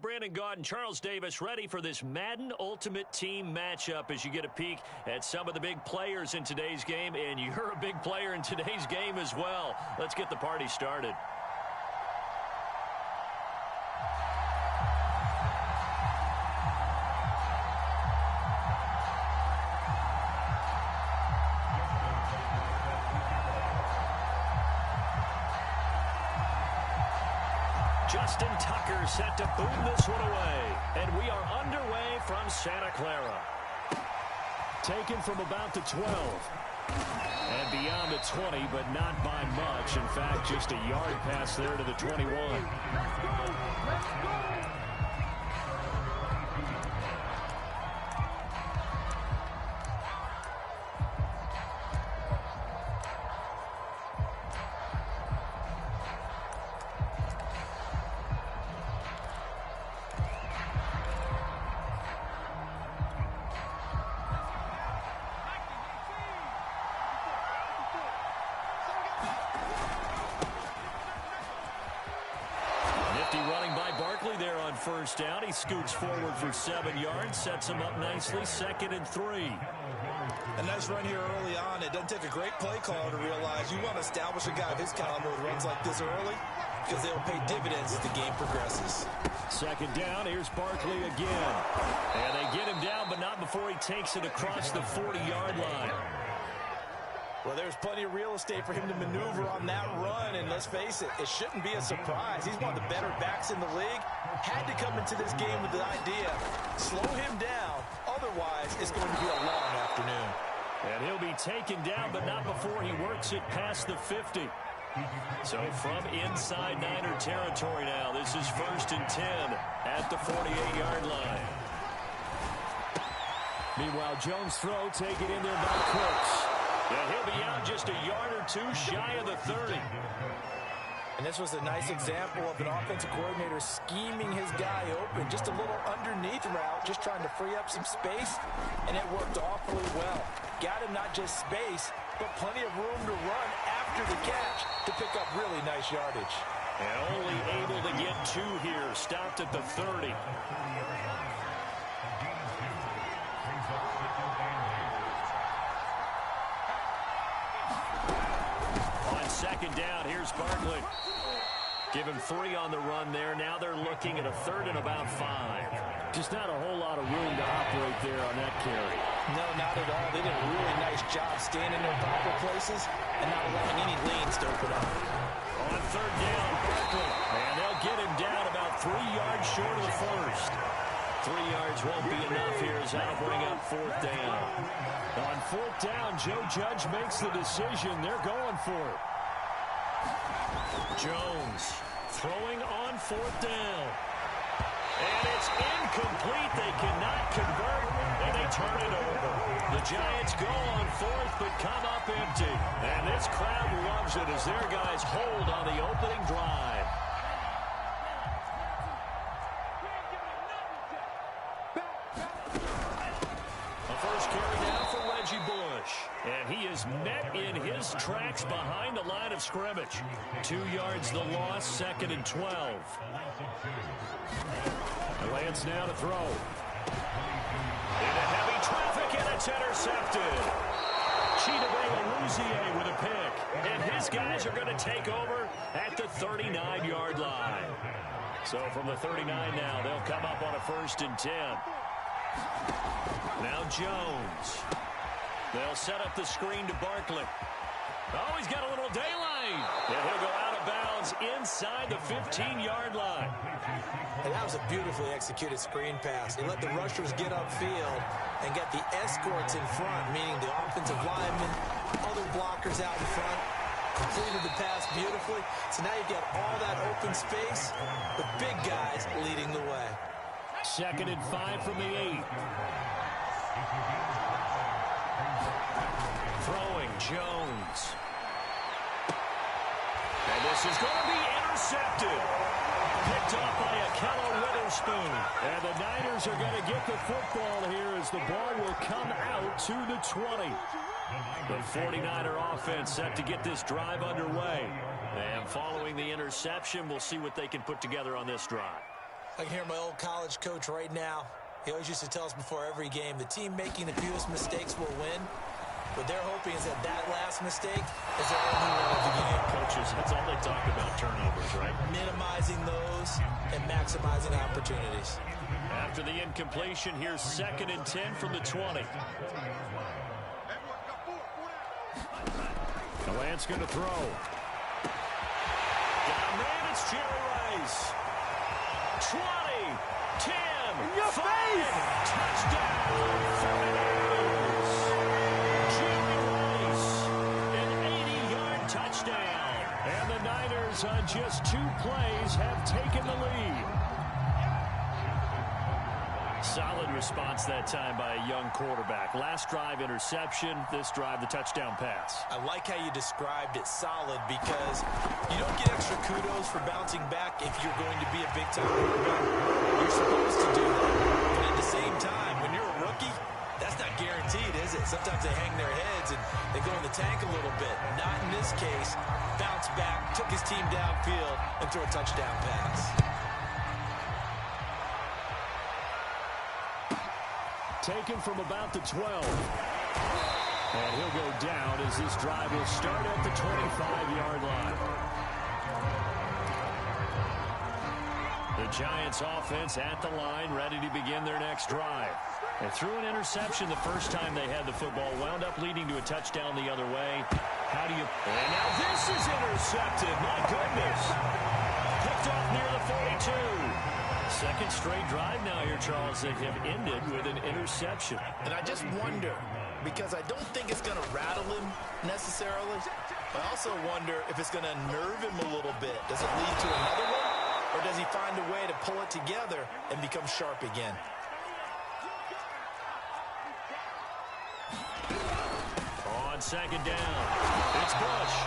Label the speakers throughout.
Speaker 1: Brandon Gaudin, Charles Davis, ready for this Madden Ultimate Team matchup as you get a peek at some of the big players in today's game, and you're a big player in today's game as well. Let's get the party started. Justin Tucker set to boom this one away. And we are underway from Santa Clara. Taken from about the 12. And beyond the 20, but not by much. In fact, just a yard pass there to the 21. Let's go. First down. He scoots forward for 7 yards, sets him up nicely, 2nd and 3.
Speaker 2: A nice run here early on. It doesn't take a great play caller to realize you want to establish a guy of his caliber with runs like this early because they'll pay dividends as the game progresses.
Speaker 1: 2nd down. Here's Barkley again. And they get him down, but not before he takes it across the 40-yard line.
Speaker 2: Well, there's plenty of real estate for him to maneuver on that run, and let's face it, it shouldn't be a surprise. He's one of the better backs in the league. Had to come into this game with the idea, slow him down, otherwise it's going to be a long afternoon.
Speaker 1: And he'll be taken down, but not before he works it past the 50. So from inside Niner territory now, this is 1st and 10 at the 48-yard line. Meanwhile, Jones' throw taken in there by Cooks. And he'll be out just a yard or two shy of the 30.
Speaker 2: And this was a nice example of an offensive coordinator scheming his guy open. Just a little underneath route, just trying to free up some space, and it worked awfully well. Got him not just space, but plenty of room to run after the catch to pick up really nice yardage.
Speaker 1: And only able to get 2 here, stopped at the 30. On 2nd down, here's Barkley. Give him 3 on the run there. Now they're looking at a 3rd and about 5. Just not a whole lot of room to operate there on that carry.
Speaker 2: No, not at all. They did a really nice job staying in their proper places and not allowing any lanes to open up.
Speaker 1: On 3rd down, Barkley. And they'll get him down about 3 yards short of the 1st. 3 yards won't be enough here as that'll bring up 4th down. On 4th down, Joe Judge makes the decision. They're going for it. Jones throwing on 4th down. And it's incomplete. They cannot convert, and they turn it over. The Giants go on 4th, but come up empty. And this crowd loves it as their guys hold on the opening drive. And he is met in his tracks behind the line of scrimmage. 2 yards the loss, 2nd and 12. Lance now to throw. Into heavy traffic, and it's intercepted. Chidobe with a pick. And his guys are going to take over at the 39-yard line. So from the 39 now, they'll come up on a 1st and 10. Now Jones. They'll set up the screen to Barkley. Oh, he's got a little daylight. And he'll go out of bounds inside the 15-yard line.
Speaker 2: And that was a beautifully executed screen pass. He let the rushers get upfield and get the escorts in front, meaning the offensive linemen, other blockers out in front. Completed the pass beautifully. So now you've got all that open space with big guys leading the way.
Speaker 1: 2nd and 5 from the 8. Throwing Jones. And this is going to be intercepted. Picked off by Akello Witherspoon. And the Niners are going to get the football here as the ball will come out to the 20. The 49er offense set to get this drive underway. And following the interception, we'll see what they can put together on this drive.
Speaker 2: I can hear my old college coach right now. He always used to tell us before every game, the team making the fewest mistakes will win. What they're hoping is that last mistake is their only win of the game.
Speaker 1: Coaches, that's all they talk about, turnovers, right?
Speaker 2: Minimizing those and maximizing opportunities.
Speaker 1: After the incompletion, here's 2nd and 10 from the 20. Lance going to throw. Got a man, it's Jerry Rice. 20, 10, 5, touchdown, 49ers. Jerry Rice, an 80-yard touchdown. And the Niners on just 2 plays have taken the lead. Solid response that time by a young quarterback. Last drive, interception. This drive, the touchdown pass.
Speaker 2: I like how you described it, solid, because you don't get extra kudos for bouncing back if you're going to be a big-time quarterback. You're supposed to do that. But at the same time, when you're a rookie, that's not guaranteed, is it? Sometimes they hang their heads and they go in the tank a little bit. Not in this case. Bounce back, took his team downfield, and threw a touchdown pass.
Speaker 1: Taken from about the 12. And he'll go down as this drive will start at the 25-yard line. The Giants offense at the line, ready to begin their next drive. They threw an interception the first time they had the football, wound up leading to a touchdown the other way. How do you... And now this is intercepted. My goodness. Picked off near the 42. Second straight drive now here, Charles, that have ended with an interception.
Speaker 2: And I just wonder, because I don't think it's going to rattle him necessarily. I also wonder if it's going to nerve him a little bit. Does it lead to another one? Or does he find a way to pull it together and become sharp again?
Speaker 1: On 2nd down, it's Bush.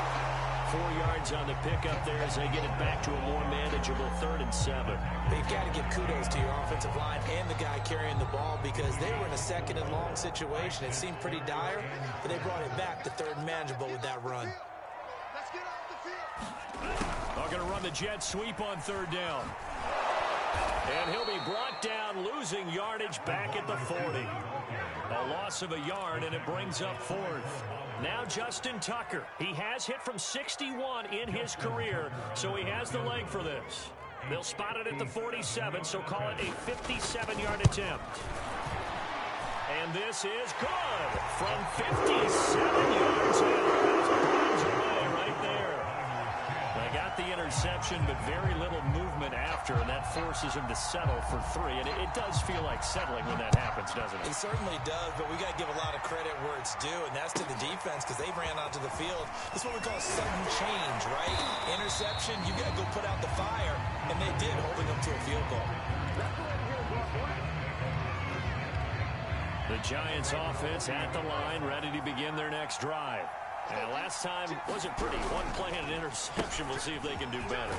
Speaker 1: 4 yards on the pickup there as they get it back to a more manageable 3rd and 7.
Speaker 2: They've got to give kudos to your offensive line and the guy carrying the ball because they were in a 2nd and long situation. It seemed pretty dire, but they brought it back to 3rd and manageable with that run.
Speaker 1: They're going to run the jet sweep on 3rd down. And he'll be brought down, losing yardage back at the 40. A loss of a yard, and it brings up 4th. Now Justin Tucker. He has hit from 61 in his career, so he has the leg for this. They'll spot it at the 47, so call it a 57-yard attempt. And this is good from 57 yards away right there. They got the interception, but very little movement after, and that forces him to settle for 3. And it does feel like settling when that happens, doesn't it?
Speaker 2: It certainly does, but we got to give a lot of credit where it's due, and that's to the defense because they ran onto the field. This is what we call sudden change, right? Interception, you got to go put out the fire, and they did, holding them to a field goal.
Speaker 1: The Giants offense at the line, ready to begin their next drive. And last time wasn't pretty. One play and an interception. We'll see if they can do better.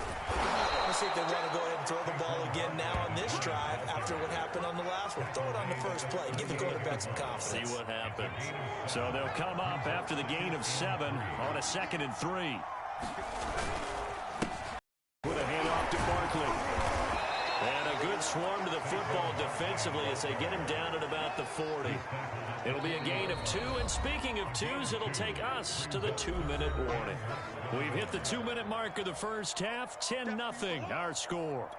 Speaker 2: We'll see if they want to go ahead and throw the ball again now on this drive after what happened on the last one. Throw it on the first play. Give the quarterback some confidence.
Speaker 1: See what happens. So they'll come up after the gain of 7 on a 2nd and 3. Put a handoff to Barkley. And a good swarm to the football defensively as they get him down at about the 40. It'll be a gain of 2, and speaking of 2s, it'll take us to the 2-minute warning. We've hit the 2-minute mark of the first half, 10-0, our score.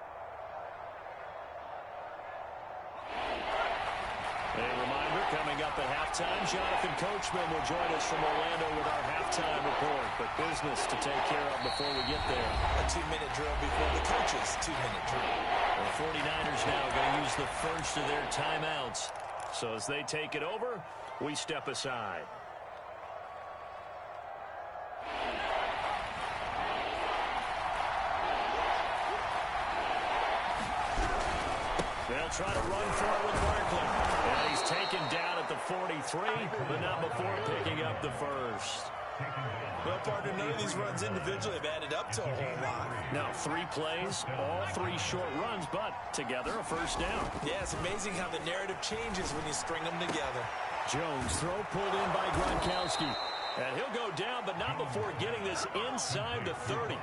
Speaker 1: A reminder, coming up at halftime, Jonathan Coachman will join us from Orlando with our halftime report. But business to take care of before we get there.
Speaker 2: A 2-minute drill before the coaches' 2-minute drill.
Speaker 1: The 49ers now going to use the first of their timeouts. So as they take it over, we step aside. They'll try to run for it with Barkley. And he's taken down at the 43, but not before picking up the first.
Speaker 2: Well, partner, none of these runs individually have added up to a whole lot.
Speaker 1: Now, 3 plays, all 3 short runs, but together a first down.
Speaker 2: Yeah, it's amazing how the narrative changes when you string them together.
Speaker 1: Jones, throw pulled in by Gronkowski. And he'll go down, but not before getting this inside the 30.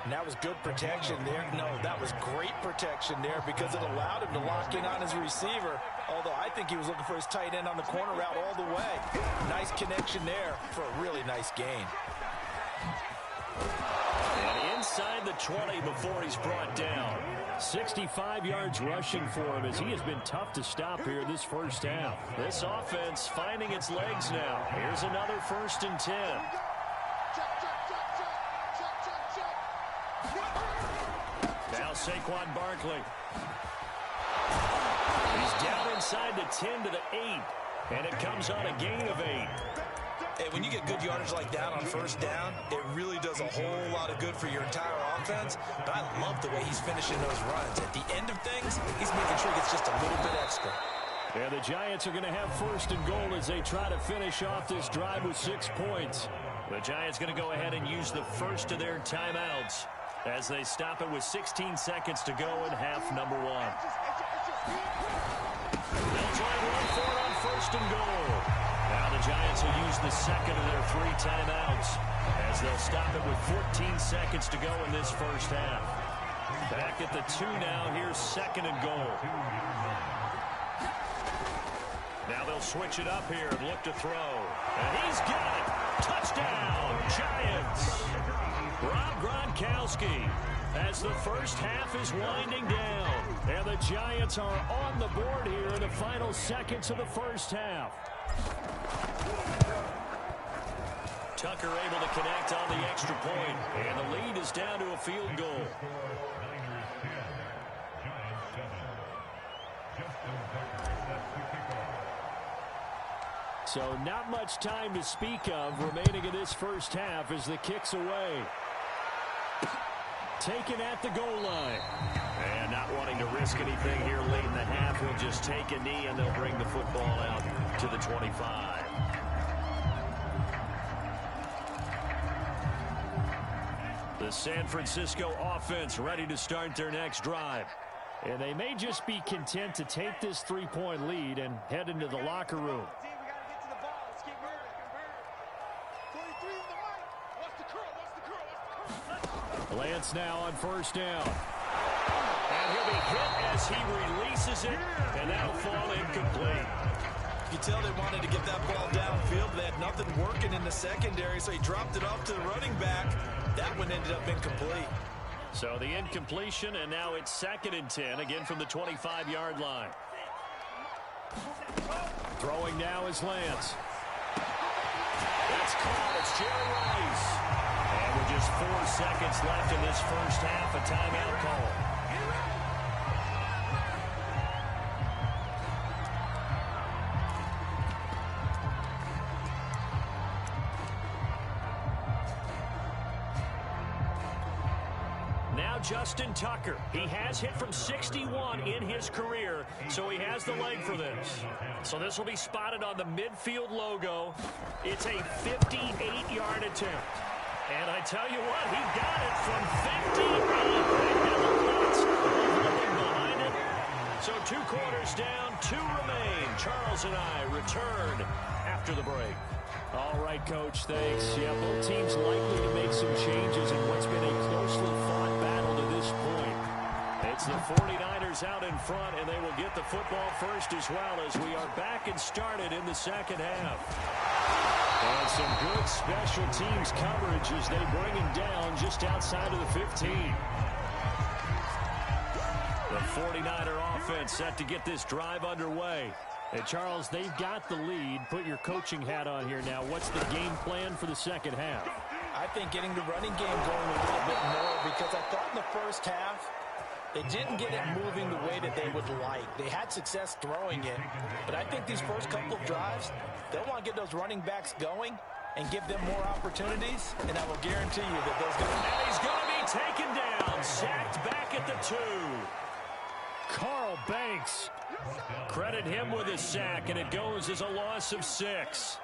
Speaker 2: And that was good protection there. No, that was great protection there because it allowed him to lock in on his receiver. Although I think he was looking for his tight end on the corner route all the way. Nice connection there for a really nice gain.
Speaker 1: And inside the 20 before he's brought down. 65 yards rushing for him as he has been tough to stop here this first half. This offense finding its legs now. Here's another 1st and 10. Now Saquon Barkley. He's down inside the 10 to the 8. And it comes on a gain of 8.
Speaker 2: Hey, when you get good yardage like that on 1st down, it really does a whole lot of good for your entire offense. But I love the way he's finishing those runs. At the end of things, he's making sure he gets just a little bit extra.
Speaker 1: And the Giants are going to have 1st and goal as they try to finish off this drive with 6 points. The Giants going to go ahead and use the first of their timeouts as they stop it with 16 seconds to go in half number 1. They'll try and run for it on 1st and goal. Now the Giants will use the second of their 3 timeouts as they'll stop it with 14 seconds to go in this first half. Back at the 2 now. Here's 2nd and goal. Now they'll switch it up here and look to throw. And he's got it. Touchdown, Giants. Rob Gronkowski as the first half is winding down. And the Giants are on the board here in the final seconds of the first half. Tucker able to connect on the extra point. And the lead is down to a field goal. So not much time to speak of remaining in this first half as the kick's away. Taken at the goal line. And not wanting to risk anything here late in the half, he'll just take a knee and they'll bring the football out to the 25. The San Francisco offense ready to start their next drive. And they may just be content to take this 3-point lead and head into the locker room. Lance now on 1st down. And he'll be hit as he releases it, and that'll fall incomplete.
Speaker 2: You tell they wanted to get that ball downfield, but they had nothing working in the secondary, so he dropped it off to the running back. That one ended up incomplete.
Speaker 1: So the incompletion, and now it's 2nd and 10, again from the 25-yard line. Throwing now is Lance. That's caught. It's Jerry Rice. And with just 4 seconds left in this first half, a timeout call. Now Justin Tucker. He has hit from 61 in his career, so he has the leg for this. So this will be spotted on the midfield logo. It's a 58-yard attempt. And I tell you what, he got it from 58. Behind it. So 2 quarters down, 2 remain. Charles and I return after the break. All right, Coach, thanks. Yeah, both teams likely to make some changes in what's been a closely fought battle to this point. It's the 49ers out in front, and they will get the football first as well as we are back and started in the second half. And some good special teams coverage as they bring him down just outside of the 15. The 49er offense set to get this drive underway. And Charles, they've got the lead. Put your coaching hat on here now. What's the game plan for the second half?
Speaker 2: I think getting the running game going a little bit more because I thought in the first half they didn't get it moving the way that they would like. They had success throwing it, but I think these first couple of drives, they'll want to get those running backs going and give them more opportunities, and I will guarantee you that those guys...
Speaker 1: And he's going to be taken down, sacked back at the 2. Carl Banks. Credit him with his sack, and it goes as a loss of 6.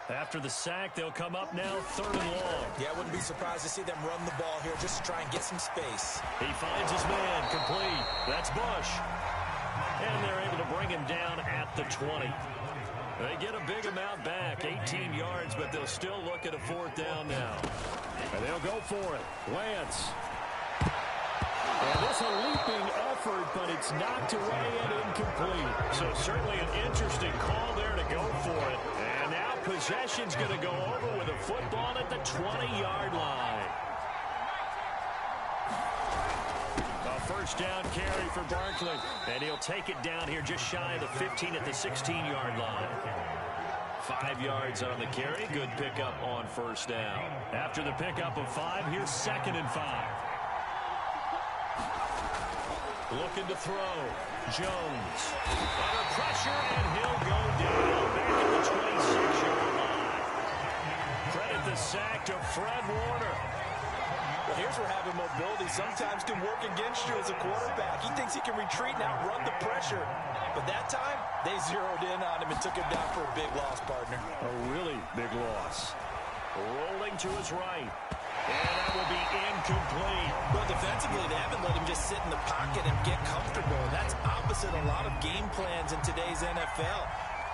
Speaker 1: After the sack, they'll come up now 3rd and long.
Speaker 2: Yeah, I wouldn't be surprised to see them run the ball here just to try and get some space.
Speaker 1: He finds his man, complete. That's Bush. And they're able to bring him down at the 20. They get a big amount back, 18 yards, but they'll still look at a 4th down now. And they'll go for it. Lance. And this a leaping effort, but it's knocked away and incomplete. So certainly an interesting call there to go for it. And now possession's going to go over with a football at the 20-yard line. A first down carry for Barkley. And he'll take it down here just shy of the 15 at the 16-yard line. 5 yards on the carry. Good pickup on first down. After the pickup of 5, here's 2nd and 5. Looking to throw. Jones. Under pressure, and he'll go down back at the 26-yard line. Credit the sack to Fred Warner.
Speaker 2: Well, here's where having mobility sometimes can work against you as a quarterback. He thinks he can retreat and outrun the pressure. But that time, they zeroed in on him and took him down for a big loss, partner.
Speaker 1: A really big loss. Rolling to his right. And that will be incomplete.
Speaker 2: Well, defensively, they haven't let him just sit in the pocket and get comfortable. That's opposite a lot of game plans in today's NFL.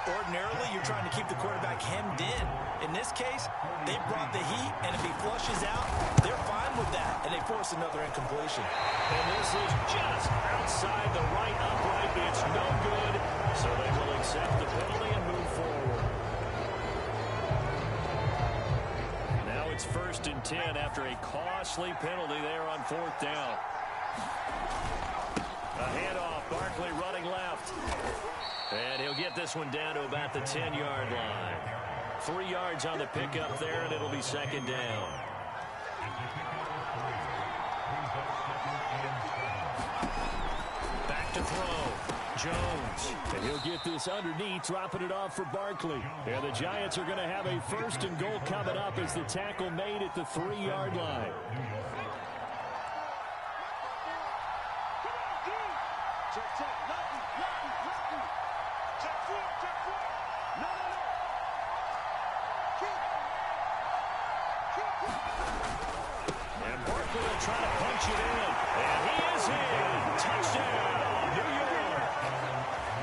Speaker 2: Ordinarily, you're trying to keep the quarterback hemmed in. In this case, they brought the heat, and if he flushes out, they're fine with that, and they force another incompletion.
Speaker 1: And this is just outside the right upright. It's no good, so they will accept the penalty and move forward. Now it's 1st and 10 after a costly penalty there on 4th down. A handoff, Barkley running left. And he'll get this one down to about the 10-yard line. 3 yards on the pickup there, and it'll be 2nd down. Back to throw. Jones. And he'll get this underneath, dropping it off for Barkley. And the Giants are going to have a 1st and goal coming up as the tackle made at the 3-yard line. And Barkley will try to punch it in. And he is in. Touchdown, New York.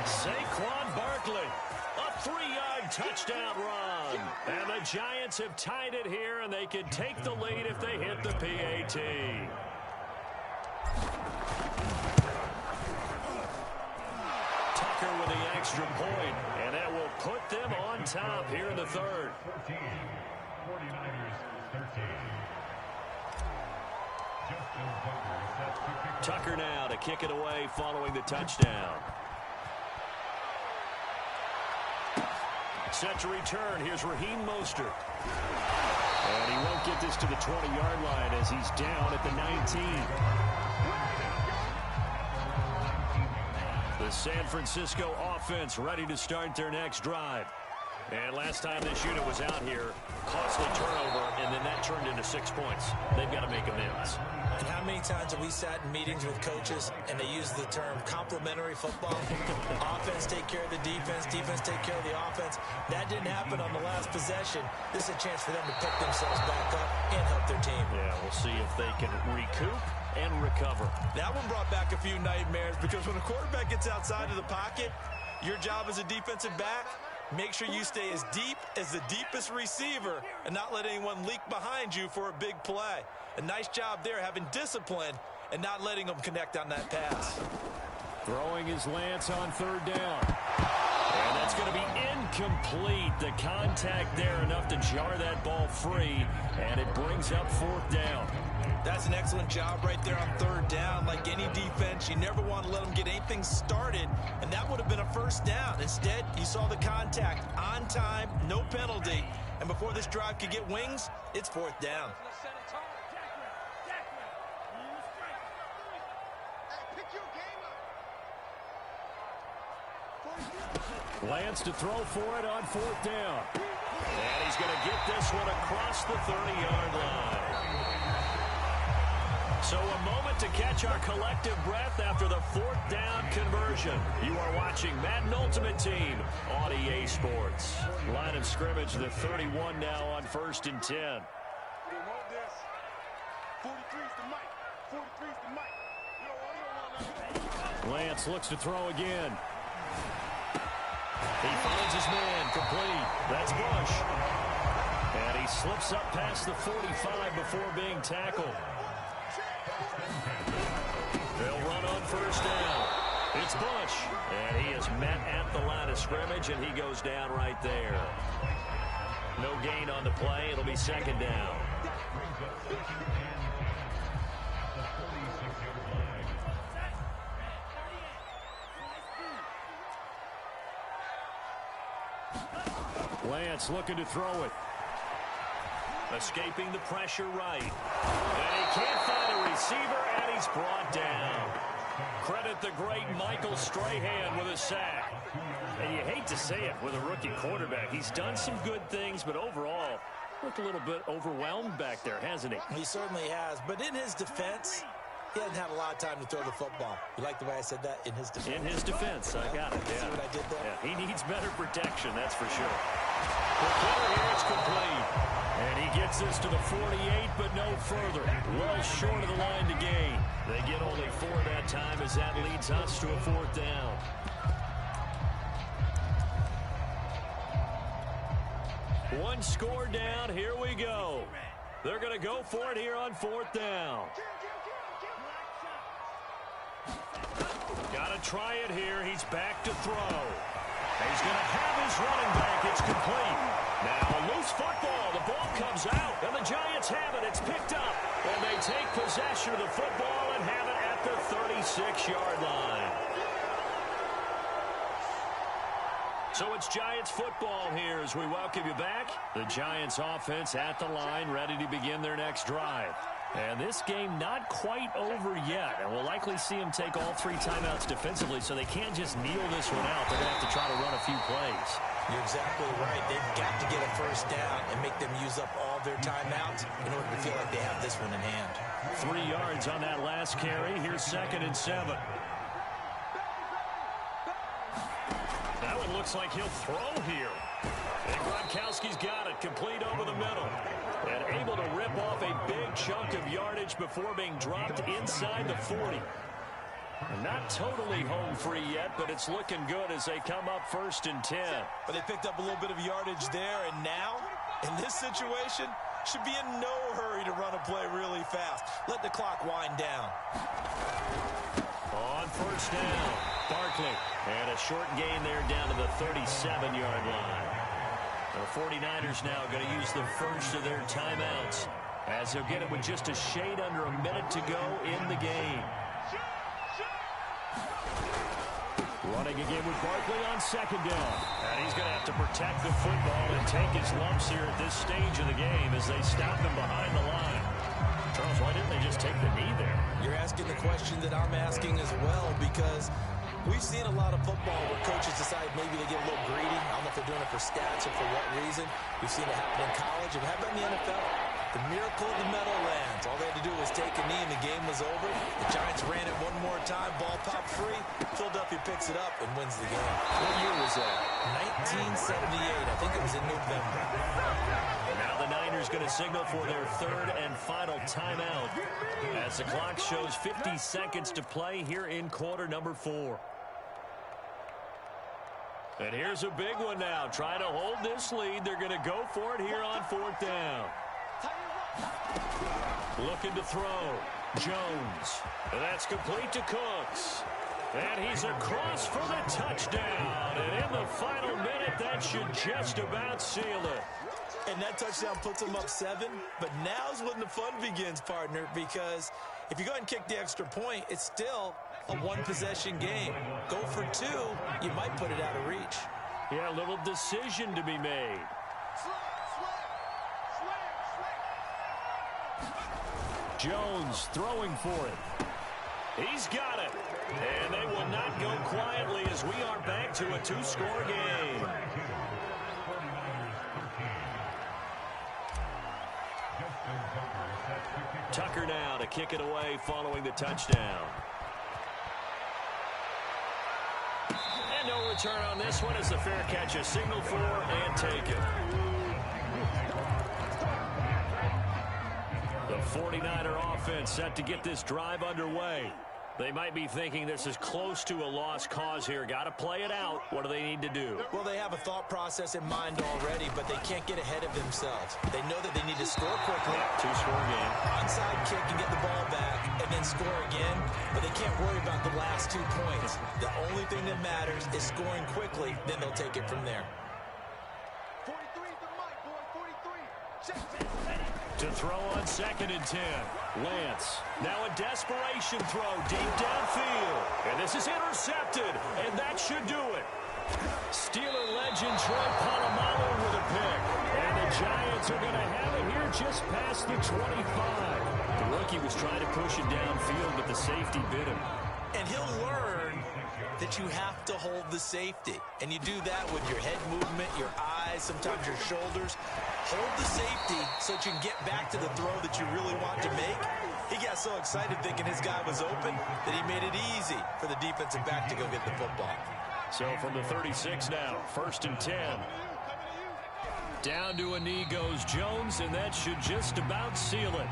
Speaker 1: Saquon Barkley, a 3-yard touchdown run. And the Giants have tied it here, and they can take the lead if they hit the PAT. Tucker with the extra point, and that will put them on top here in the 3rd.
Speaker 3: 49ers 13.
Speaker 1: Tucker now to kick it away following the touchdown. Set to return. Here's Raheem Mostert. And he won't get this to the 20-yard line as he's down at the 19. The San Francisco offense ready to start their next drive. And last time this unit was out here, costly turnover, and then that turned into 6 points. They've got to make amends.
Speaker 2: And how many times have we sat in meetings with coaches and they use the term complementary football? Offense take care of the defense, defense take care of the offense. That didn't happen on the last possession. This is a chance for them to pick themselves back up and help their team.
Speaker 1: Yeah, we'll see if they can recoup and recover.
Speaker 2: That one brought back a few nightmares because when a quarterback gets outside of the pocket, your job as a defensive back, make sure you stay as deep as the deepest receiver and not let anyone leak behind you for a big play. A nice job there having discipline and not letting them connect on that pass.
Speaker 1: Throwing his Lance on 3rd down. And that's going to be incomplete. The contact there enough to jar that ball free, and it brings up 4th down.
Speaker 2: That's an excellent job right there on 3rd down. Like any defense, you never want to let them get anything started, and that would have been a 1st down. Instead, you saw the contact on time, no penalty, and before this drive could get wings, it's 4th down.
Speaker 1: Lance to throw for it on 4th down. And he's going to get this one across the 30-yard line. So a moment to catch our collective breath after the 4th down conversion. You are watching Madden Ultimate Team on EA Sports. Line of scrimmage, the 31 now on 1st and 10. Lance looks to throw again. He finds his man, complete. That's Bush. And he slips up past the 45 before being tackled. first down. It's Bush, and he is met at the line of scrimmage, and he goes down right there. No gain on the play. It'll be second down. Lance looking to throw it. Escaping the pressure right. And he can't find a receiver, and he's brought down. Credit the great Michael Strahan with a sack. And you hate to say it with a rookie quarterback. He's done some good things, but overall, looked a little bit overwhelmed back there, hasn't he?
Speaker 2: He certainly has. But in his defense, he hasn't had a lot of time to throw the football. You like the way I said that? In his defense.
Speaker 1: In his defense. I got it.
Speaker 2: See what I did there?
Speaker 1: Yeah, he needs better protection, that's for sure. The corner here, it's complete. And he gets this to the 48, but no further. Well short of the line to gain. They get only 4 that time as that leads us to a 4th down. One score down. Here we go. They're going to go for it here on 4th down. Got to try it here. He's back to throw. He's going to have his running back. It's complete. Now a loose football. The ball comes out, and the Giants have it. It's picked up, and they take possession of the football and have it at the 36-yard line. So it's Giants football here as we welcome you back. The Giants offense at the line, ready to begin their next drive. And this game not quite over yet. And we'll likely see them take all 3 timeouts defensively, so they can't just kneel this one out. They're going to have to try to run a few plays.
Speaker 2: You're exactly right. They've got to get a first down and make them use up all their timeouts in order to feel like they have this one in hand.
Speaker 1: 3 yards on that last carry. Here's 2nd and 7. That one looks like he'll throw here. And Gronkowski's got it, complete over the middle. And able to rip off a big chunk of yardage before being dropped inside the 40. Not totally home free yet, but it's looking good as they come up 1st and 10.
Speaker 2: But they picked up a little bit of yardage there, and now, in this situation, should be in no hurry to run a play really fast. Let the clock wind down.
Speaker 1: On 1st down, Barkley. And a short gain there down to the 37-yard line. The 49ers now going to use the first of their timeouts as they'll get it with just a shade under a minute to go in the game. Running again with Barkley on 2nd down. And he's going to have to protect the football and take his lumps here at this stage of the game as they stop him behind the line. Charles, why didn't they just take the knee there?
Speaker 2: You're asking the question that I'm asking as well, because we've seen a lot of football where coaches decide maybe they get a little greedy. I don't know if they're doing it for stats or for what reason. We've seen it happen in college, and how about in the NFL? The miracle of the Meadowlands. All they had to do was take a knee, and the game was over. The Giants ran it one more time. Ball popped free. Philadelphia picks it up and wins the game.
Speaker 1: What year was that?
Speaker 2: 1978. I think it was in November.
Speaker 1: Now the Niners going to signal for their 3rd and final timeout as the clock shows 50 seconds to play here in quarter number 4. And here's a big one now. Trying to hold this lead. They're going to go for it here on 4th down. Looking to throw. Jones. And that's complete to Cooks. And he's across for the touchdown. And in the final minute, that should just about seal it.
Speaker 2: And that touchdown puts them up 7. But now's when the fun begins, partner, because if you go ahead and kick the extra point, it's still a 1-possession game. Go for 2, you might put it out of reach.
Speaker 1: Yeah, a little decision to be made. Jones throwing for it. He's got it. And they will not go quietly as we are back to a 2-score game. Tucker now to kick it away following the touchdown. And no return on this one as the fair catch is signaled for and taken. The 49er offense set to get this drive underway. They might be thinking this is close to a lost cause here. Got to play it out. What do they need to do?
Speaker 2: Well, they have a thought process in mind already, but they can't get ahead of themselves. They know that they need to score quickly.
Speaker 1: Two-score game.
Speaker 2: Onside kick and get the ball back and then score again, but they can't worry about the last 2 points. The only thing that matters is scoring quickly, then they'll take it from there.
Speaker 3: 43 the mic, boy, 43. Check it.
Speaker 1: To throw on 2nd and 10. Lance. Now a desperation throw deep downfield. And this is intercepted. And that should do it. Steeler legend Troy Polamalu with a pick. And the Giants are going to have it here just past the 25. The rookie was trying to push it downfield, but the safety bit him.
Speaker 2: And he'll learn that you have to hold the safety. And you do that with your head movement, your eyes, sometimes your shoulders. Hold the safety so that you can get back to the throw that you really want to make. He got so excited thinking his guy was open that he made it easy for the defensive back to go get the football.
Speaker 1: So from the 36 now, 1st and 10. Down to a knee goes Jones, and that should just about seal it.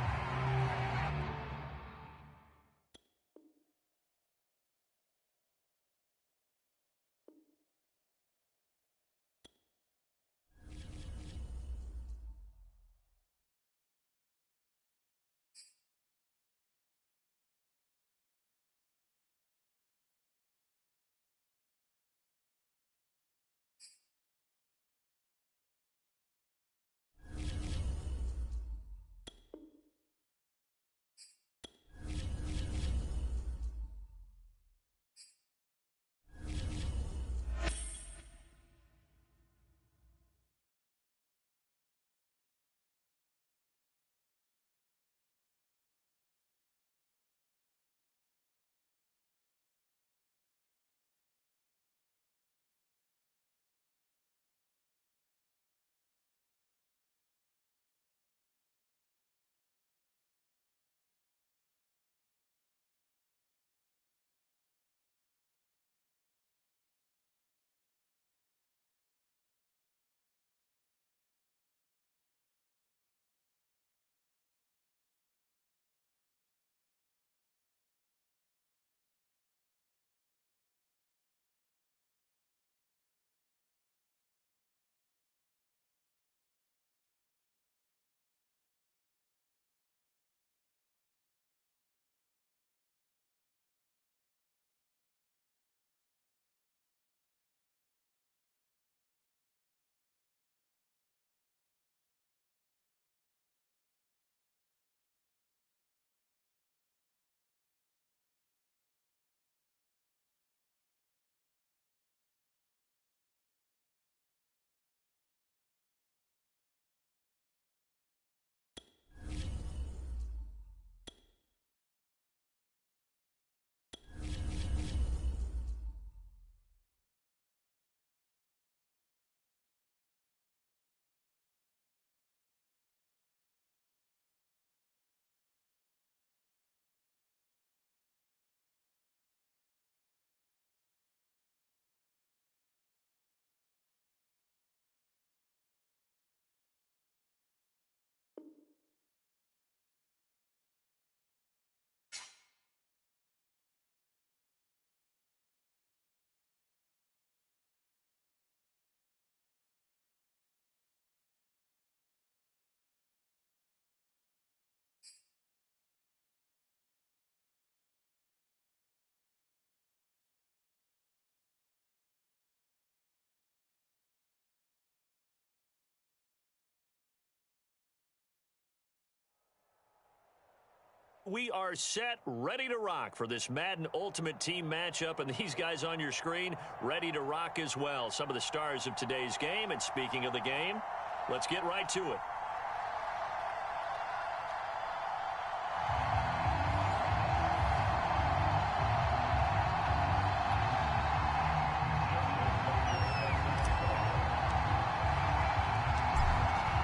Speaker 1: We are set, ready to rock for this Madden Ultimate Team matchup, and these guys on your screen ready to rock as well. Some of the stars of today's game, and speaking of the game, let's get right to it.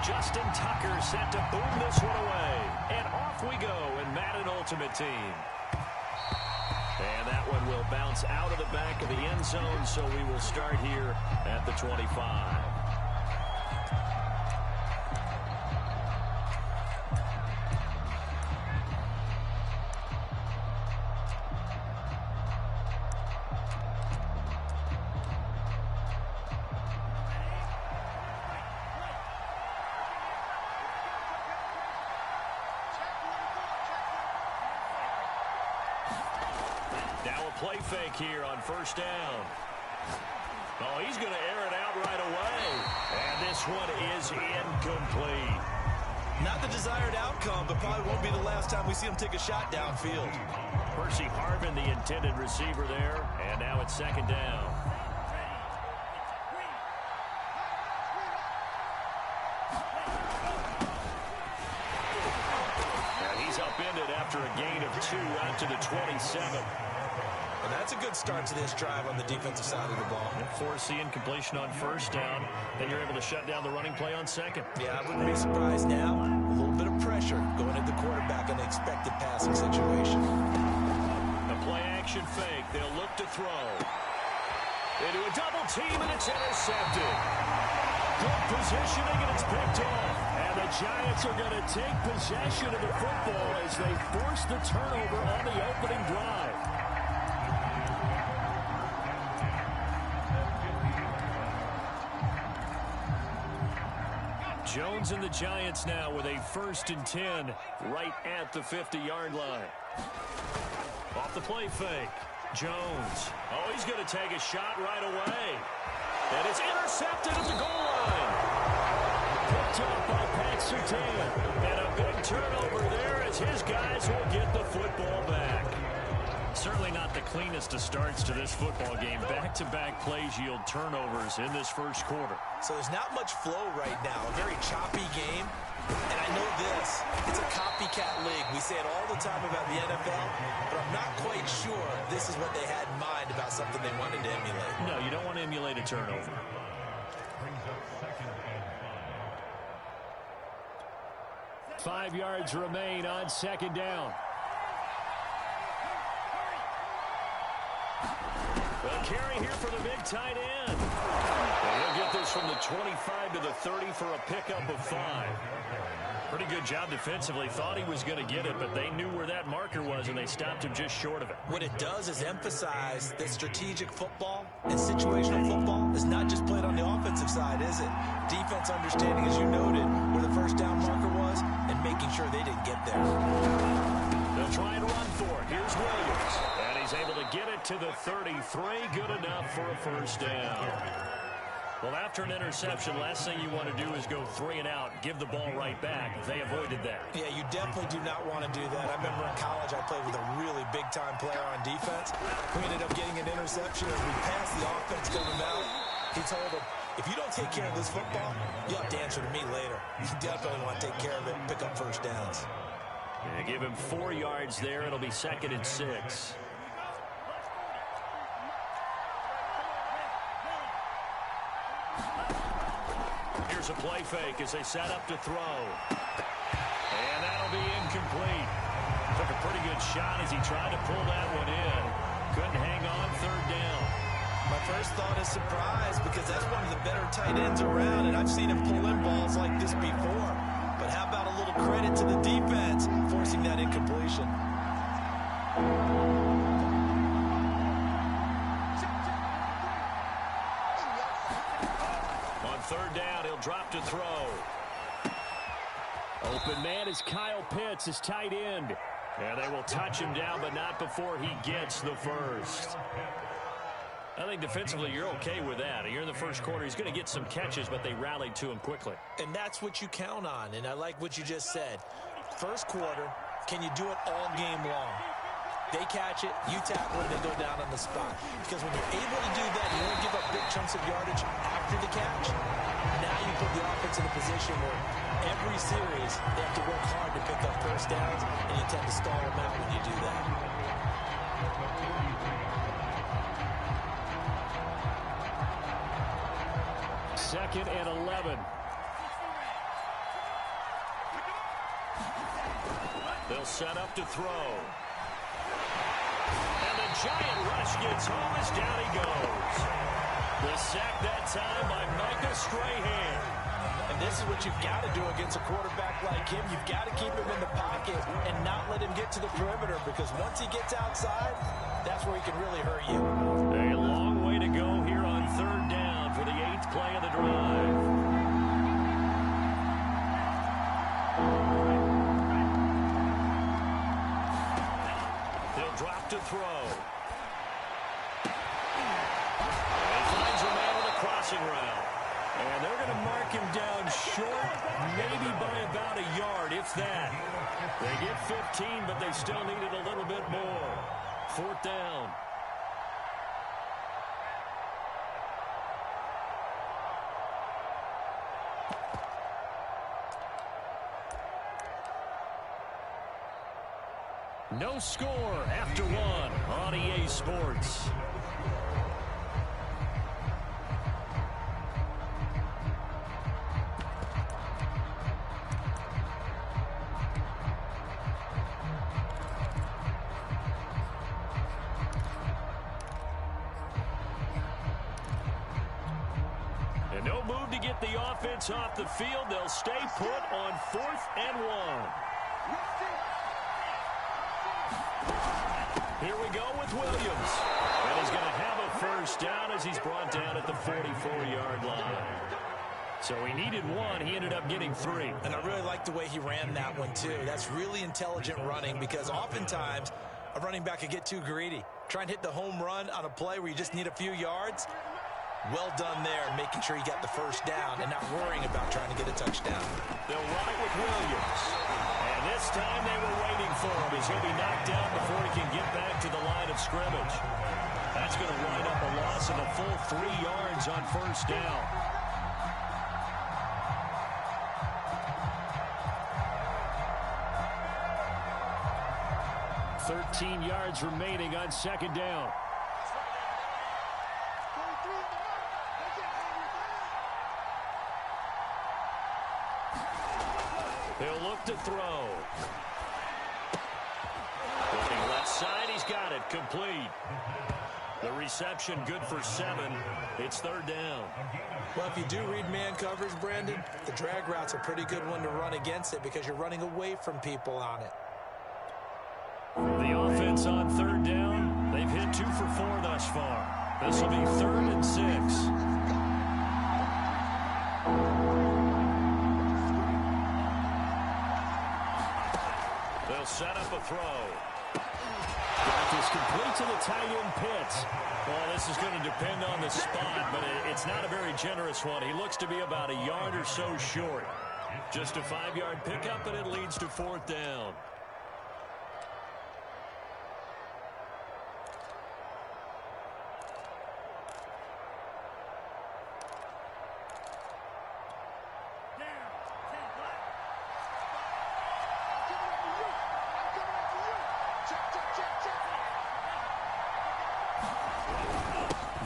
Speaker 1: Justin Tucker set to boom this one away. And off we go in Madden Ultimate Team. And that one will bounce out of the back of the end zone, so we will start here at the 25. Now a play fake here on first down. Oh, he's going to air it out right away. And this one is incomplete.
Speaker 2: Not the desired outcome, but probably won't be the last time we see him take a shot downfield.
Speaker 1: Percy Harvin, the intended receiver there. And now it's second down. And he's upended after a gain of 2 out to the 27.
Speaker 2: And that's a good start to this drive on the defensive side of the ball.
Speaker 1: Force the incompletion on first down. Then you're able to shut down the running play on second.
Speaker 2: Yeah, I wouldn't be surprised now. A little bit of pressure going at the quarterback in an expected passing situation.
Speaker 1: The play-action fake. They'll look to throw. They do a double team, and it's intercepted. Good positioning, and it's picked off. And the Giants are going to take possession of the football as they force the turnover on the opening drive. Jones and the Giants now with a 1st and 10 right at the 50-yard line. Off the play fake. Jones. Oh, he's going to take a shot right away. And it's intercepted at the goal line. Picked up by Pat Surtain. And a big turnover there as his guys will get the football back. Certainly not the cleanest of starts to this football game. Back-to-back plays yield turnovers in this first quarter.
Speaker 2: So there's not much flow right now. A very choppy game. And I know this. It's a copycat league. We say it all the time about the NFL, but I'm not quite sure this is what they had in mind about something they wanted to emulate.
Speaker 1: No, you don't want to emulate a turnover. Five yards remain on second down. A carry here for the big tight end. And he'll get this from the 25 to the 30 for a pickup of 5. Pretty good job defensively. Thought he was going to get it, but they knew where that marker was, and they stopped him just short of it.
Speaker 2: What it does is emphasize that strategic football and situational football is not just played on the offensive side, is it? Defense understanding, as you noted, where the first down marker was and making sure they didn't get there.
Speaker 1: They'll try and run for it. Here's Williams. And he's able to get it to the 33. Good enough for a first down. Well, after an interception, last thing you want to do is go 3 and out, give the ball right back. They avoided that.
Speaker 2: Yeah, you definitely do not want to do that. I remember in college I played with a really big-time player on defense. We ended up getting an interception as we passed the offense coming out. He told him, if you don't take care of this football, you have to answer to me later. You definitely want to take care of it and pick up first downs.
Speaker 1: Yeah, give him 4 yards there. It'll be 2nd and 6. Here's a play fake as they set up to throw. And that'll be incomplete. Took a pretty good shot as he tried to pull that one in. Couldn't hang on 3rd down.
Speaker 2: My first thought is surprise because that's one of the better tight ends around, and I've seen him pull in balls like this before. But how about a little credit to the defense forcing that incompletion?
Speaker 1: On 3rd down, he'll drop to throw. Open man is Kyle Pitts, his tight end. And they will touch him down, but not before he gets the first. I think defensively you're okay with that. You're in the first quarter. He's going to get some catches, but they rallied to him quickly.
Speaker 2: And that's what you count on, and I like what you just said. First quarter, can you do it all game long? They catch it, you tackle it, they go down on the spot. Because when you're able to do that, you don't give up big chunks of yardage after the catch. Now you put the offense in a position where every series they have to work hard to pick up first downs, and you tend to stall them out when you do that.
Speaker 1: Second and 11. They'll set up to throw. And the giant rush gets home as down he goes. The sack that time by Micah Strahan.
Speaker 2: And this is what you've got to do against a quarterback like him. You've got to keep him in the pocket and not let him get to the perimeter, because once he gets outside, that's where he can really hurt you.
Speaker 1: A long way to go here on 3rd down for the 8th play of the drive. They'll drop to throw. passing route.
Speaker 4: And they're going to mark him down short, maybe by about a yard, if that.
Speaker 1: They get 15, but they still needed a little bit more. 4th down. No score after 1 on EA Sports. And no move to get the offense off the field. They'll stay put on 4th and 1. Here we go with Williams. And he's going to have a first down as he's brought down at the 44-yard line. So he needed 1. He ended up getting 3.
Speaker 2: And I really like the way he ran that one, too. That's really intelligent running because oftentimes a running back can get too greedy. Try and hit the home run on a play where you just need a few yards. Well done there, making sure he got the first down and not worrying about trying to get a touchdown.
Speaker 1: They'll run it with Williams. And this time they were waiting for him as he'll be knocked down before he can get back to the line of scrimmage. That's going to wind up a loss of a full 3 yards on first down. $13 yards remaining on 2nd down. He'll look to throw. Looking left side, he's got it. Complete. The reception good for 7. It's 3rd down.
Speaker 2: Well, if you do read man coverage, Brandon, the drag route's a pretty good one to run against it because you're running away from people on it.
Speaker 1: The offense on 3rd down, they've hit 2 for 4 thus far. This will be 3rd and 6. They'll set up a throw. Got this complete to the tight end Pitts. Well, this is going to depend on the spot, but it's not a very generous one. He looks to be about a yard or so short. Just a 5-yard pickup, and it leads to 4th down.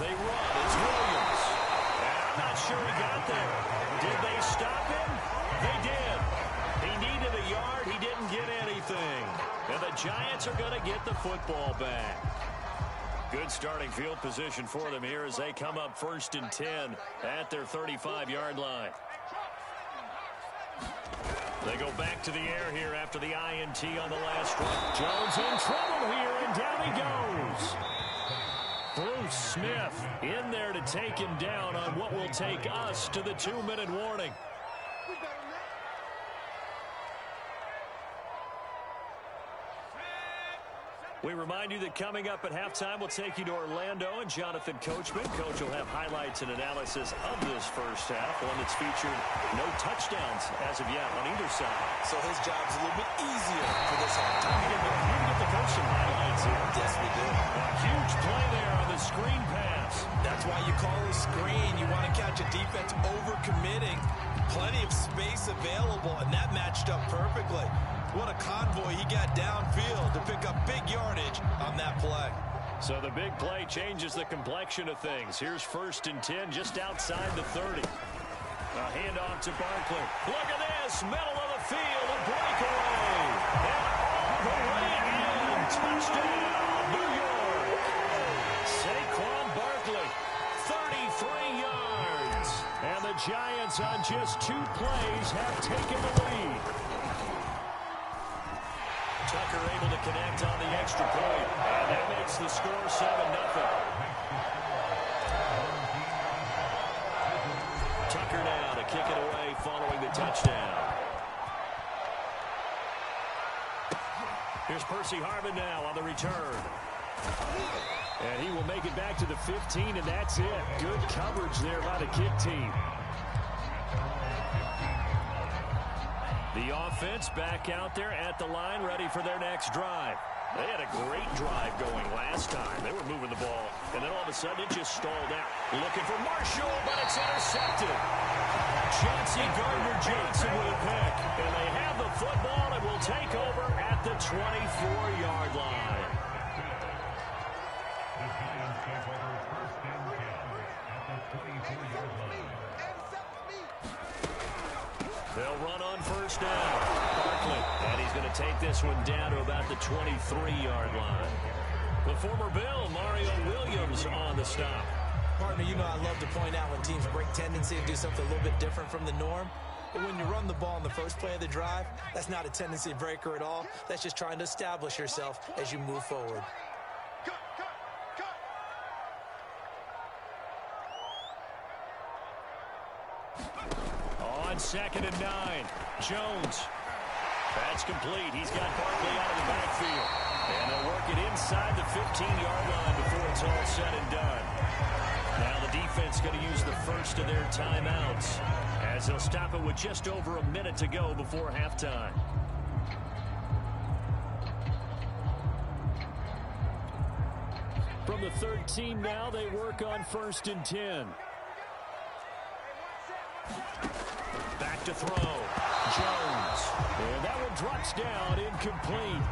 Speaker 1: They run. It's Williams. And I'm not sure he got there. Did they stop him? They did. He needed a yard. He didn't get anything. And the Giants are going to get the football back. Good starting field position for them here as they come up 1st and 10 at their 35-yard line. They go back to the air here after the INT on the last run. Jones in trouble here, and down he goes. Bruce Smith in there to take him down on what will take us to the 2-minute warning. We remind you that coming up at halftime, we'll take you to Orlando and Jonathan Coachman. Coach will have highlights and analysis of this first half, one that's featured no touchdowns as of yet on either side.
Speaker 2: So his job's a little bit easier for this halftime.
Speaker 1: We get the coach some highlights here.
Speaker 2: Yes, we do.
Speaker 1: A huge play there on the screen pass.
Speaker 2: That's why you call a screen. You want to catch a defense over-committing. Plenty of space available, and that matched up perfectly. What a convoy he got downfield to pick up big yardage on that play.
Speaker 1: So the big play changes the complexion of things. Here's 1st and 10 just outside the 30. A handoff to Barkley. Look at this, middle of the field, a breakaway. And all the way in, touchdown, New York. Saquon Barkley, 33 yards. And the Giants on just 2 plays have taken the lead. Tucker able to connect on the extra point, and that makes the score 7-0. Tucker now to kick it away following the touchdown. Here's Percy Harvin now on the return. And he will make it back to the 15, and that's it. Good coverage there by the kick team. The offense back out there at the line, ready for their next drive. They had a great drive going last time. They were moving the ball, and then all of a sudden it just stalled out. Looking for Marshall, but it's intercepted. Chauncey Gardner-Johnson with a pick. And they have the football and will take over at the 24-yard line. They'll run on first down. Barkley, and he's going to take this one down to about the 23-yard line. The former Bill, Mario Williams, on the stop.
Speaker 2: Partner, you know I love to point out when teams break tendency and do something a little bit different from the norm. But when you run the ball in the first play of the drive, that's not a tendency breaker at all. That's just trying to establish yourself as you move forward.
Speaker 1: On 2nd and 9, Jones. That's complete. He's got Barkley out of the backfield. And they'll work it inside the 15-yard line before it's all said and done. Now the defense going to use the first of their timeouts as they'll stop it with just over a minute to go before halftime. From the 13 now, they work on 1st and 10. Back to throw. Jones. And that one drops down, incomplete.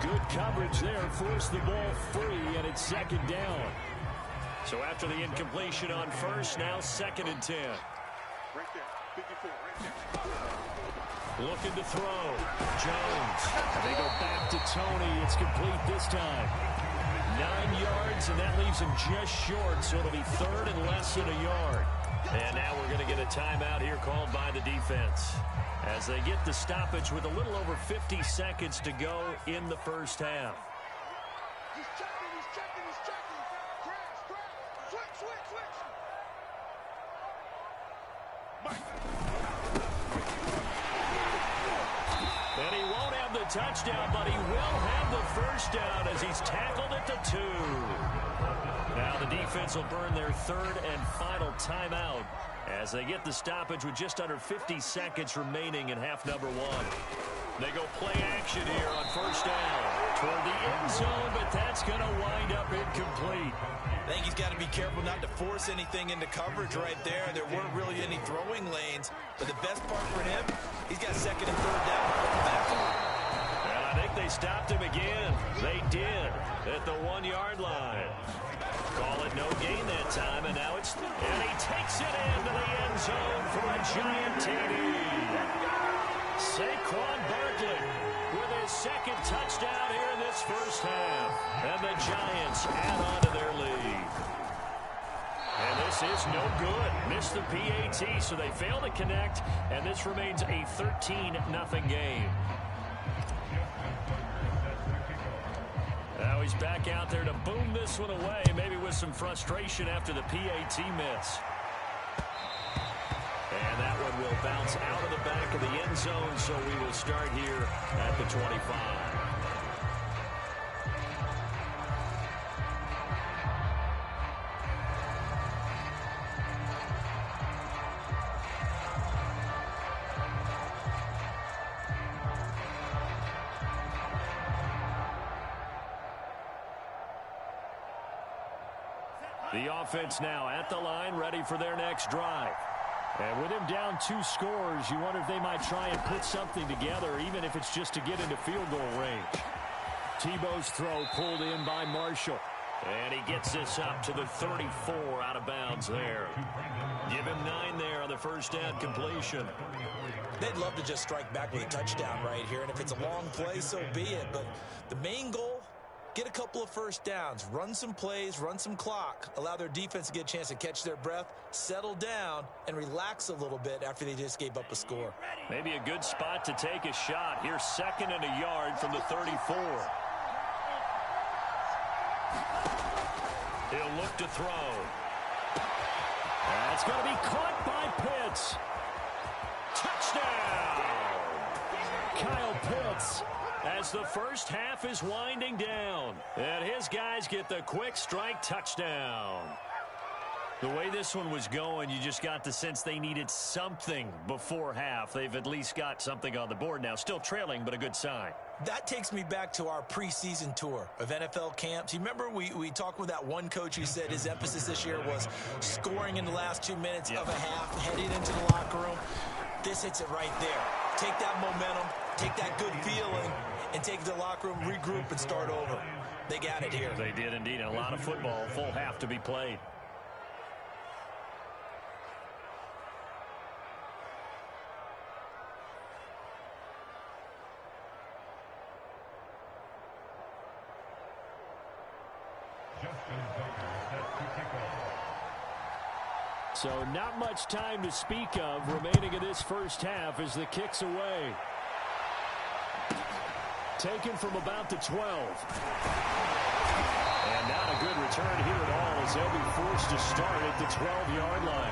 Speaker 1: Good coverage there, forced the ball free, and it's 2nd down. So after the incompletion on first, now 2nd and 10.
Speaker 3: Right there, 54, right there.
Speaker 1: Looking to throw. Jones. And they go back to Tony. It's complete this time. 9 yards, and that leaves him just short, so it'll be 3rd and less than a yard. And now we're going to get a timeout here called by the defense as they get the stoppage with a little over 50 seconds to go in the first half.
Speaker 3: He's checking, he's checking, he's checking. Crash, switch.
Speaker 1: And he won't have the touchdown, but he will have the first down as he's tackled at the 2. Now the defense will burn their 3rd and final timeout as they get the stoppage with just under 50 seconds remaining in half number 1. They go play action here on first down toward the end zone, but that's going to wind up incomplete.
Speaker 2: I think he's got to be careful not to force anything into coverage right there. There weren't really any throwing lanes, but the best part for him, he's got 2nd and 3rd down to put him back on.
Speaker 1: And I think they stopped him again. They did at the 1-yard line. Call it no gain that time, and now it's... And he takes it into the end zone for a giant TD. Saquon Barkley with his 2nd touchdown here in this first half. And the Giants add on to their lead. And this is no good. Missed the PAT, so they fail to connect, and this remains a 13-0 game. Now he's back out there to boom this one away, maybe with some frustration after the PAT miss. And that one will bounce out of the back of the end zone, so we will start here at the 25. The offense now at the line, ready for their next drive. And with him down 2 scores, you wonder if they might try and put something together, even if it's just to get into field goal range. Tebow's throw pulled in by Marshall. And he gets this up to the 34 out of bounds there. Give him 9 there on the first down completion.
Speaker 2: They'd love to just strike back with a touchdown right here, and if it's a long play, so be it. But the main goal, get a couple of first downs, run some plays, run some clock, allow their defense to get a chance to catch their breath, settle down, and relax a little bit after they just gave up a score.
Speaker 1: Maybe a good spot to take a shot. Here's 2nd and a yard from the 34. He'll look to throw. That's going to be caught by Pitts. Touchdown! Kyle Pitts. as the first half is winding down. And his guys get the quick strike touchdown. The way this one was going, you just got the sense they needed something before half. They've at least got something on the board now. Still trailing, but a good sign.
Speaker 2: That takes me back to our preseason tour of NFL camps. You remember we talked with that one coach who said his emphasis this year was scoring in the last 2 minutes of a half, heading into the locker room. This hits it right there. Take that momentum, take that good feeling, and take the locker room, regroup, and start over. They got it here.
Speaker 1: They did indeed. A lot of football, full half to be played. So not much time to speak of remaining in this first half as the kick's away. Taken from about the 12. And not a good return here at all as they'll be forced to start at the 12-yard line.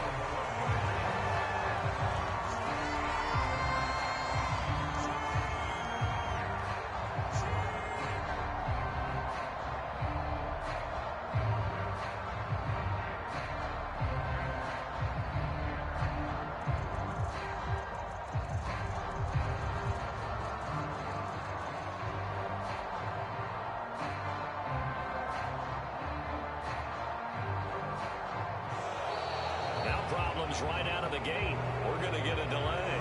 Speaker 1: Problems right out of the gate. We're going to get a delay.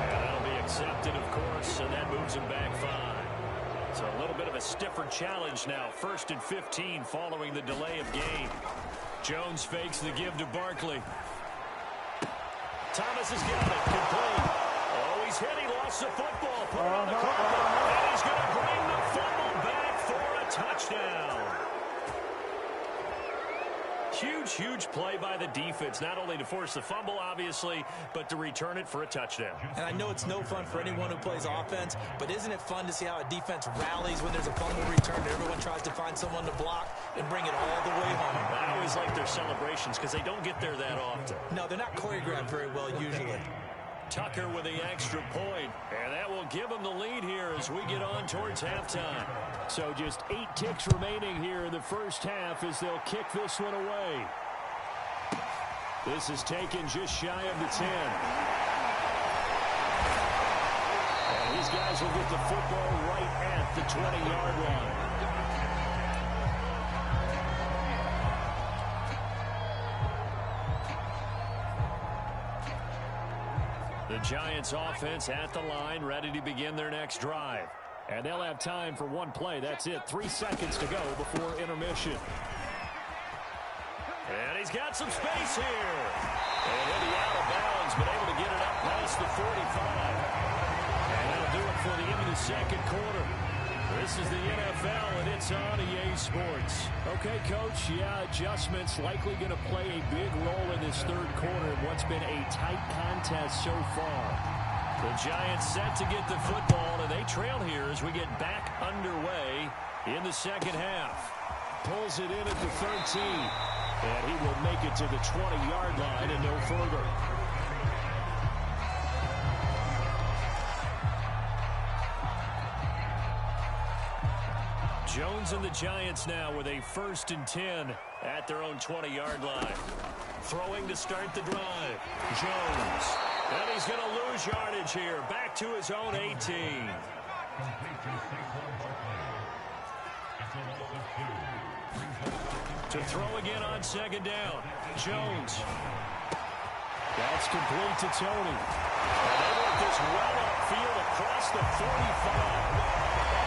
Speaker 1: And that'll be accepted, of course, and that moves him back 5. So a little bit of a stiffer challenge now. 1st and 15 following the delay of game. Jones fakes the give to Barkley. Thomas has got it. Complete. Oh, he's hit. He lost the football. Put it on the carpet. And he's going to bring the fumble back for a touchdown. Huge, huge play by the defense, not only to force the fumble, obviously, but to return it for a touchdown.
Speaker 2: And I know it's no fun for anyone who plays offense, but isn't it fun to see how a defense rallies when there's a fumble return and everyone tries to find someone to block and bring it all the way home?
Speaker 1: I always like their celebrations because they don't get there that often.
Speaker 2: No, they're not choreographed very well usually.
Speaker 1: Tucker with the extra point, and that will give them the lead here as we get on towards halftime. So just 8 ticks remaining here in the first half as they'll kick this one away. This is taken just shy of the 10. And these guys will get the football right at the 20-yard line. The Giants offense at the line, ready to begin their next drive. And they'll have time for one play. That's it. 3 seconds to go before intermission. And he's got some space here. And he'll be out of bounds, but able to get it up past the 45. And that'll do it for the end of the second quarter. This is the NFL, and it's on EA Sports. Okay, Coach, yeah, adjustments likely going to play a big role in this third quarter in what's been a tight contest so far. The Giants set to get the football, and they trail here as we get back underway in the second half. Pulls it in at the 13, and he will make it to the 20-yard line and no further. Jones and the Giants now with a 1st and 10 at their own 20-yard line. Throwing to start the drive. Jones. And he's going to lose yardage here. Back to his own 18. To throw again on 2nd down. Jones. That's complete to Tony. And they work this well upfield across the 45.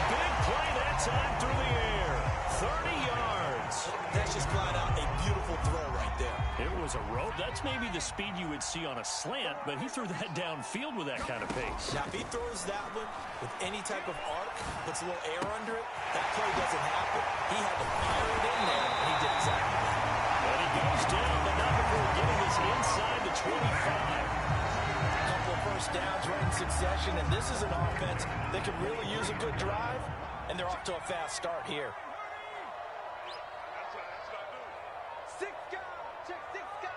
Speaker 1: Big play that time through the air. 30 yards.
Speaker 2: That's just flat out a beautiful throw right there.
Speaker 1: It was a rope. That's maybe the speed you would see on a slant, but he threw that downfield with that kind of pace.
Speaker 2: Now, if he throws that one with any type of arc, puts a little air under it, that play doesn't happen. He had to fire it in there, and he did exactly that.
Speaker 1: And he goes down, but not before getting this inside the 25.
Speaker 2: First downs right in succession, and this is an offense that can really use a good drive, and they're off to a fast start here.
Speaker 3: Six guys, check 6 guys.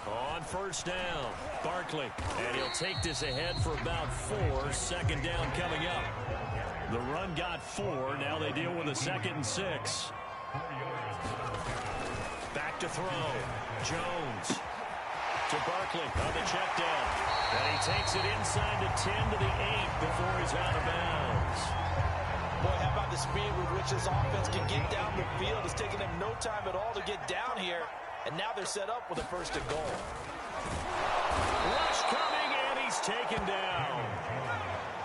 Speaker 1: On first down. Barkley, and he'll take this ahead for about 4. Second down coming up. The run got 4. Now they deal with a 2nd and 6. Back to throw. Jones to Barkley on the check down. And he takes it inside the 10 to the 8 before he's out of bounds.
Speaker 2: Boy, how about the speed with which this offense can get down the field? It's taking them no time at all to get down here. And now they're set up with a 1st and goal.
Speaker 1: Rush coming, and he's taken down.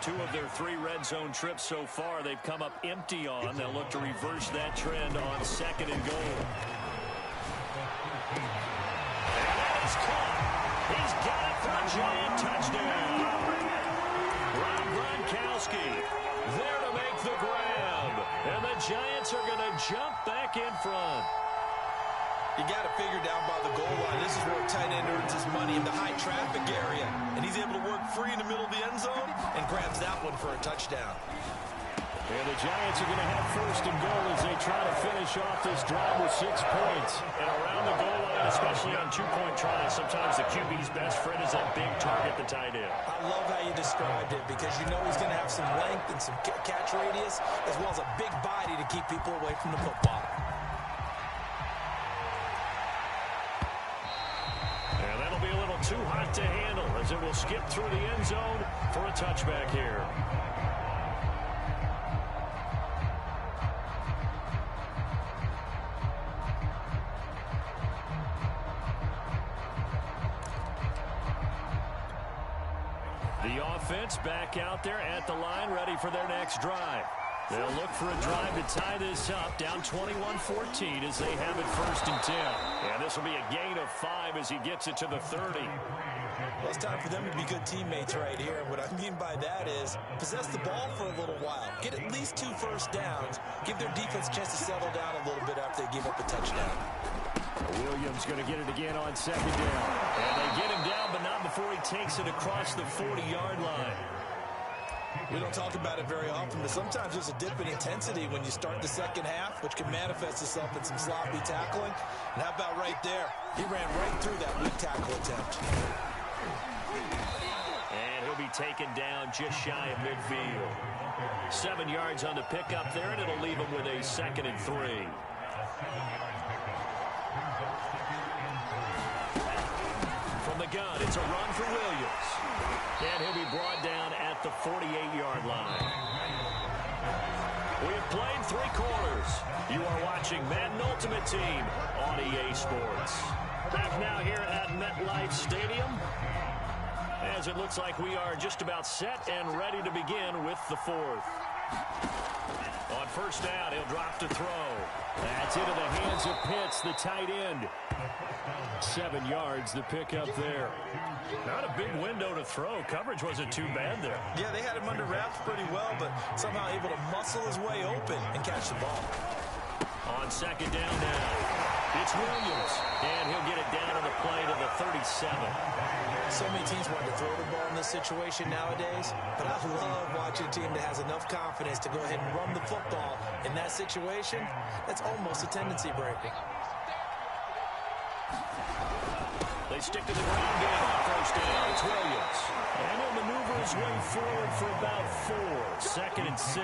Speaker 1: 2 of their 3 red zone trips so far they've come up empty on. They'll look to reverse that trend on 2nd and goal. And it's caught. He's got it for a giant touchdown. Rob Gronkowski there to make the grab. And the Giants are going to jump back in front.
Speaker 2: You got to figure down by the goal line. This is where a tight end earns his money in the high traffic area. And he's able to work free in the middle of the end zone and grabs that one for a touchdown.
Speaker 1: And the Giants are going to have 1st and goal as they try to finish off this drive with 6 points. And around the goal line, especially on 2-point tries, sometimes the QB's best friend is that big target, the tight end.
Speaker 2: I love how you described it because you know he's going to have some length and some catch radius as well as a big body to keep people away from the football.
Speaker 1: And that'll be a little too hot to handle as it will skip through the end zone for a touchback here. The offense back out there at the line, ready for their next drive. They'll look for a drive to tie this up, down 21-14 as they have it 1st and 10. And this will be a gain of 5 as he gets it to the 30.
Speaker 2: Well, it's time for them to be good teammates right here. And what I mean by that is possess the ball for a little while. Get at least 2 first downs. Give their defense a chance to settle down a little bit after they give up a touchdown.
Speaker 1: Williams going to get it again on 2nd down. And they get him down, but not before he takes it across the 40-yard line.
Speaker 2: We don't talk about it very often, but sometimes there's a dip in intensity when you start the second half, which can manifest itself in some sloppy tackling. And how about right there? He ran right through that weak tackle attempt.
Speaker 1: And he'll be taken down just shy of midfield. 7 yards on the pickup there, and it'll leave him with a 2nd and 3. From the gun, it's a run for Williams. And he'll be brought down at the 48-yard line. We have played 3 quarters. You are watching Madden Ultimate Team on EA Sports. Back now here at MetLife Stadium, as it looks like we are just about set and ready to begin with the 4th. On 1st down, he'll drop to throw. That's into the hands of Pitts, the tight end. 7 yards, the pickup there. Not a big window to throw. Coverage wasn't too bad there.
Speaker 2: Yeah, they had him under wraps pretty well, but somehow able to muscle his way open and catch the ball.
Speaker 1: On 2nd down now, it's Williams, and he'll get it down on the play to the 37.
Speaker 2: So many teams want to throw the ball in this situation nowadays, but I love watching a team that has enough confidence to go ahead and run the football in that situation. That's almost a tendency breaking.
Speaker 1: They stick to the ground game on 1st down. It's Williams. And he'll maneuver his way forward for about 4. 2nd and 6.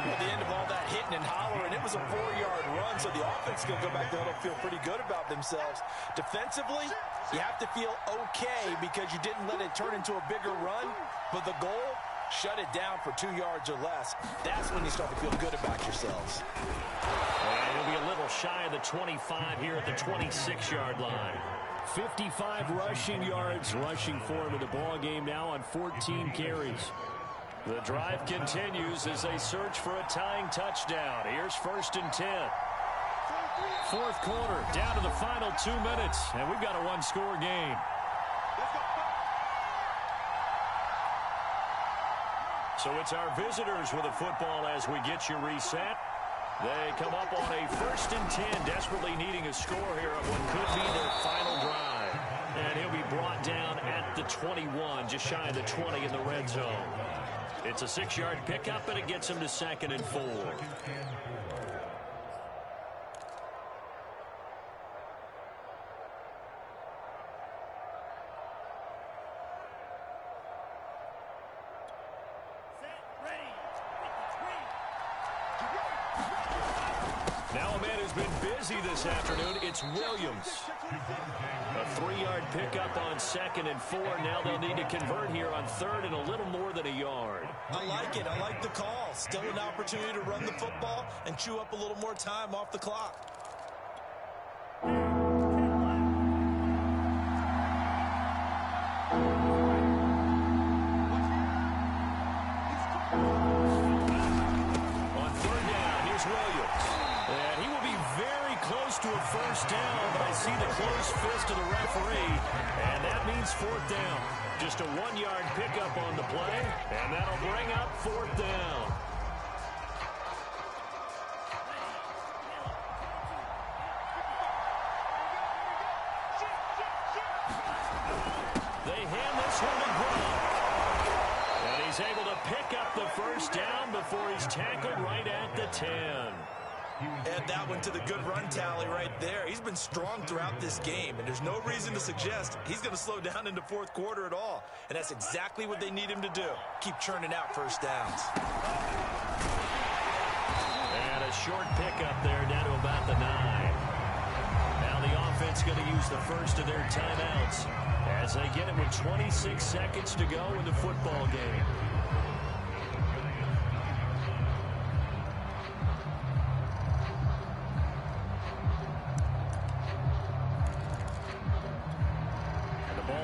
Speaker 2: At the end of all that hitting and hollering, it was a 4-yard run, so the offense is going to go back there and feel pretty good about themselves. Defensively, you have to feel okay because you didn't let it turn into a bigger run, but the goal, shut it down for 2 yards or less. That's when you start to feel good about yourselves.
Speaker 1: And he'll be a little shy of the 25 here at the 26-yard line. 55 rushing yards rushing for him in the ball game now on 14 carries. The drive continues as they search for a tying touchdown. Here's 1st and 10. 4th quarter, down to the final 2 minutes, and we've got a 1-score game. So it's our visitors with the football as we get you reset. They come up on a 1st and 10, desperately needing a score here of what could be their final drive. And he'll be brought down at the 21, just shy of the 20 in the red zone. It's a 6-yard pickup, and it gets him to 2nd and 4. been busy this afternoon. It's Williams. A 3-yard pickup on 2nd and 4. Now they'll need to convert here on 3rd and a little more than a yard.
Speaker 2: I like it. I like the call. Still an opportunity to run the football and chew up a little more time off the clock.
Speaker 1: To a first down, but I see the closed fist of the referee, and that means 4th down. Just a 1-yard pickup on the play, and that'll bring up 4th down. They hand this one to Gronk, and he's able to pick up the first down before he's tackled right at the 10.
Speaker 2: Add that one to the good run tally right there. He's been strong throughout this game, and there's no reason to suggest he's going to slow down into 4th quarter at all. And that's exactly what they need him to do. Keep churning out first downs.
Speaker 1: And a short pickup there down to about the 9. Now the offense going to use the first of their timeouts as they get it with 26 seconds to go in the football game.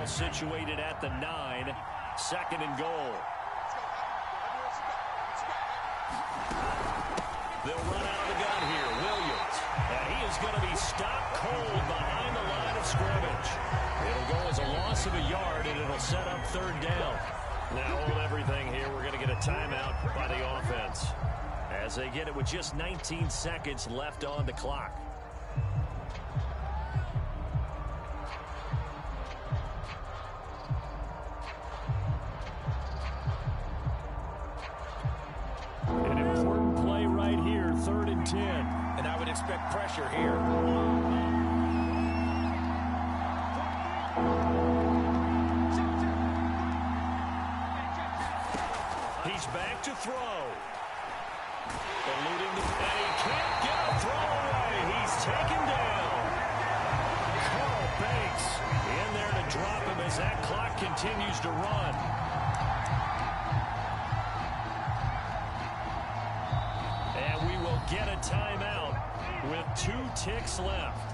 Speaker 1: Situated at the 9, 2nd and goal. They'll run out of the gun here. Williams. And he is going to be stopped cold behind the line of scrimmage. It'll go as a loss of a yard, and it'll set up 3rd down. Now hold everything here. We're going to get a timeout by the offense as they get it with just 19 seconds left on the clock. Right here, 3rd and 10.
Speaker 2: And I would expect pressure here.
Speaker 1: He's back to throw. Eluding the... And he can't get a throw away. He's taken down. Carl Banks in there to drop him as that clock continues to run. Get a timeout with 2 ticks left.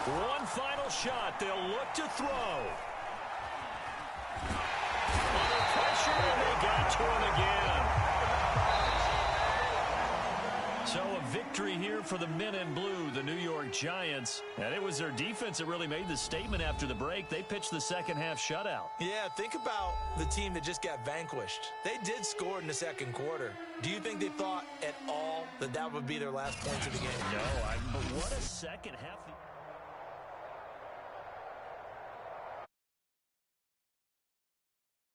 Speaker 1: One final shot. They'll look to throw. Under pressure, and they got to him again. So a victory here for the men in blue, the New York Giants. And it was their defense that really made the statement after the break. They pitched the second half shutout.
Speaker 2: Yeah, think about the team that just got vanquished. They did score in the 2nd quarter. Do you think they thought at all that that would be their last points of the game?
Speaker 1: No, but what a second half.